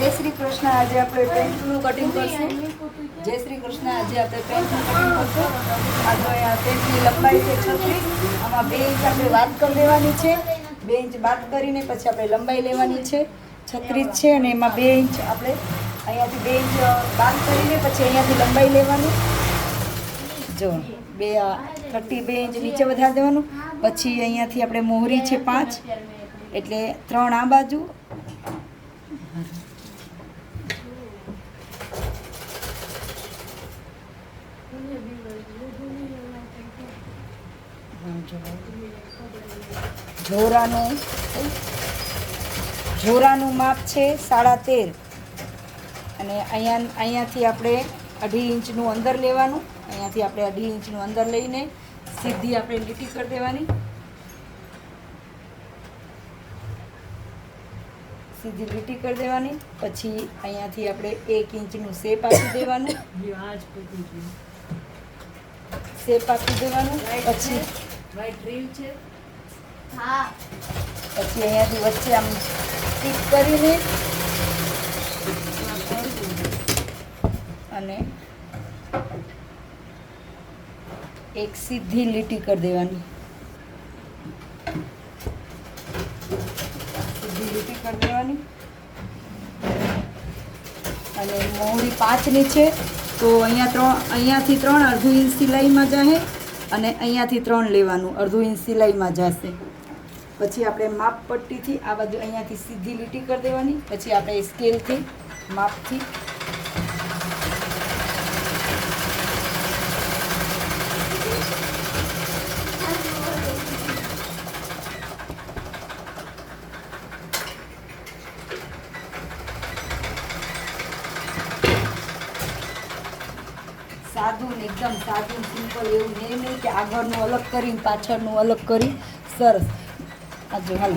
જય શ્રી કૃષ્ણ. આજે આપણે પેન્ટનું કટિંગ કરશું. જય શ્રી કૃષ્ણ. આજે આપણે પેન્ટનું કટિંગ કરશું. આજે પેન્ટની લંબાઈ છે 36. આમાં 2 ઇંચ આપણે વાત કરી દેવાની છે. 2 ઇંચ બાદ કરીને પછી આપણે લંબાઈ લેવાની છે. 36 છે અને એમાં 2 ઇંચ આપણે અહીંયાથી 2 ઇંચ બાદ કરીને પછી અહીંયાથી લંબાઈ લેવાની. જો 32 ઇંચ નીચે વધારી દેવાનું. પછી અહીંયાથી આપણે મોહરી છે 5 એટલે 3 આ બાજુ. જોરાનું માપ છે 13.5 અને અહીંયાથી આપણે 2.5 ઇંચનું અંદર લેવાનું. અહીંયાથી આપણે 2.5 ઇંચનું અંદર લઈને સીધી આપણે લીટી કરી દેવાની. સીધી લીટી કરી દેવાની. પછી અહીંયાથી આપણે 1 ઇંચનું શેપ આપી દેવાનું. શેપ આપી દેવાનું. પછી વ્હાઈટ રીલ છે. હા, પછી અહીંયાથી વચ્ચે આમ સ્ટીક કરીને અને એક સીધી લીટી કરી દેવાની. સીધી લીટી કરી દેવાની. અને મોહરી 5ની છે તો અહીંયાથી 3 અડધું ઇંચ સિલાઈમાં જશે અને અહીંયાથી 3 લેવાનું, અડધું ઇંચ સિલાઈમાં જશે. પછી આપણે માપ પટ્ટીથી આ બાજુ અહીંયાથી સીધી લીટી કરી દેવાની. પછી આપણે સ્કેલથી માપથી સાદું ને એકદમ સાદું સિમ્પલ એવું નહીં કે આગળનું અલગ કરીને પાછળનું અલગ કરી. સરસ. આજે હાલો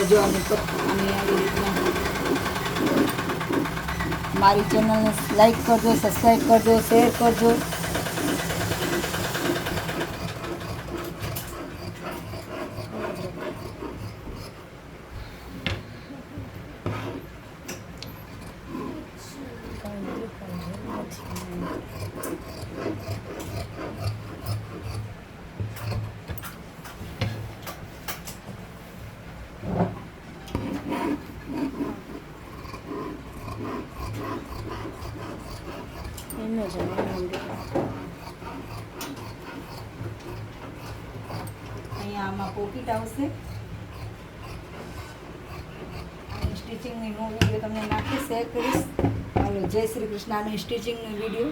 જો આવી રીતના મારી ચેનલને લાઈક કરજો, સબસ્ક્રાઈબ કરજો, શેર કરજો. અહીંયા આમાં પોકેટ આવશે. સ્ટિચિંગની હું વિડીયો તમને નાખી શેર કરીશ. હાલો, જય શ્રી કૃષ્ણ. આની સ્ટિચિંગનો વિડીયો